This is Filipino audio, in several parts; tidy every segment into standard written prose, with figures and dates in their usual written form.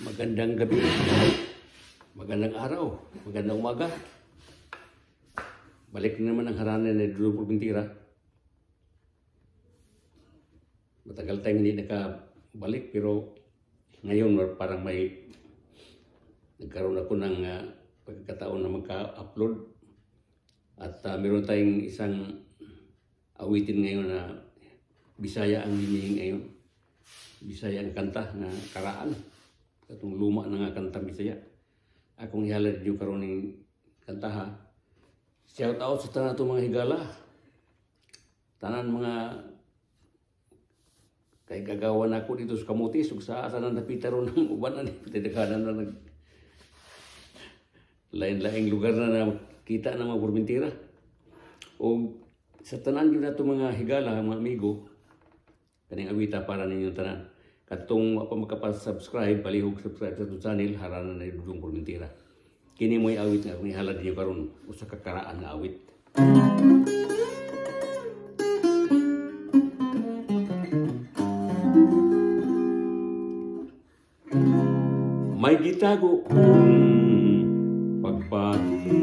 Magandang gabi, magandang araw, magandang umaga. Balik na naman ang harana ni Dulo Pulpintira. Matagal tayong hindi nakabalik pero ngayon parang nagkaroon ako ng pagkakataon na magka-upload. At meron tayong isang awitin ngayon na Bisaya ang hinihingi ngayon. Bisaya ang kanta na karaan. Itong luma na nga kanta Bisaya. Akong ihalad yung karoon ng kanta ha. Shout out sa tanan itong mga higala. Tanan mga kay gagawan ako dito sa Kamutis. Ug sa asa na napitaro ng uban na pitidakanan na lain-laing lugar na kita ng mga Pulpintira. O sa tanan yun na itong mga higala, mga amigo, kaning awita para ninyong tanan. Katong pa makapag-subscribe, palihog subscribe sa itong channel, haranan na yung Pulpintira. Kini mo'y awit nga, kung ihalad niyo karon o sa kakaraan na awit. May gitago kong pagpati,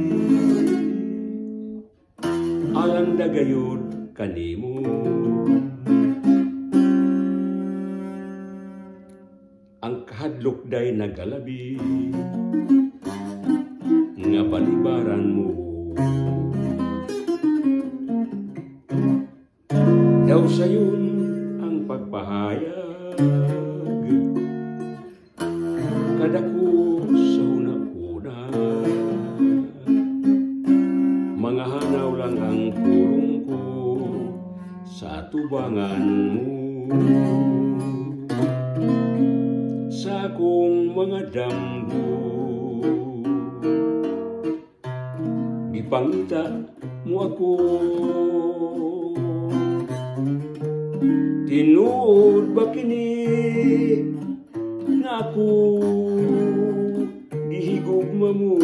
alang dagayod kanimo. Ang kahadlok day nagalabi, nga balibaran mo. Daw sayon ang pagpahayag, kadako sa una-una. Mga hanaw lang ang purong ko sa tubangan mo. Sa akong mga damgo, ipangita mo ako. Tinuod ba kini nga ako gihigugma mo?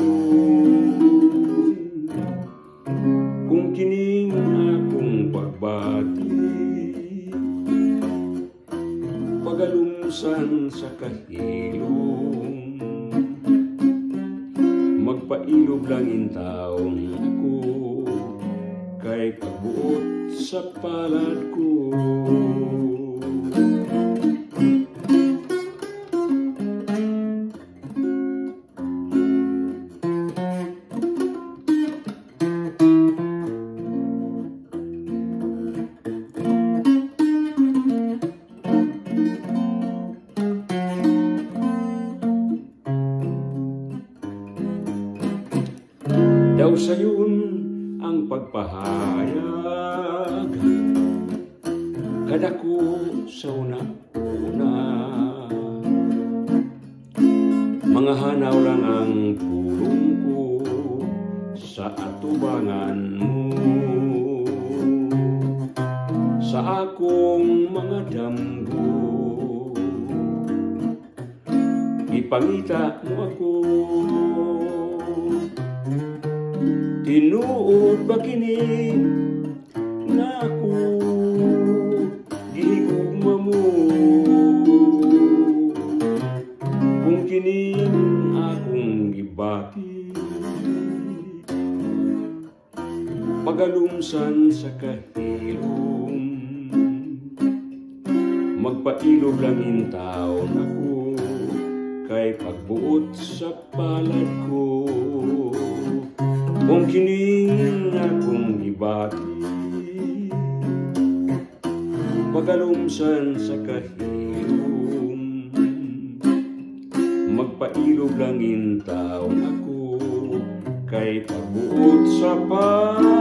Kung kining akong pagbati, pagalumsan sa kahilom, magpailog lang in taong ako, kay kabuot sa palad ko. Daw sayon ang pagpahayag, kadako sa una-una. Mga hanaw lang ang purong ko sa atubangan mo. Sa akong mga damgo, ipangita mo ako. Tinuod ba kini nga ako gihigugma mo? Kung kini akong gibati, pagalumsan sa kahilom, magpailog lang in taon ako, kay pagbuot sa palad ko. Kung kining akong gibati, pagalumsan sa kahilom, magpailog lang in taong ako, kay pagbuot sa palad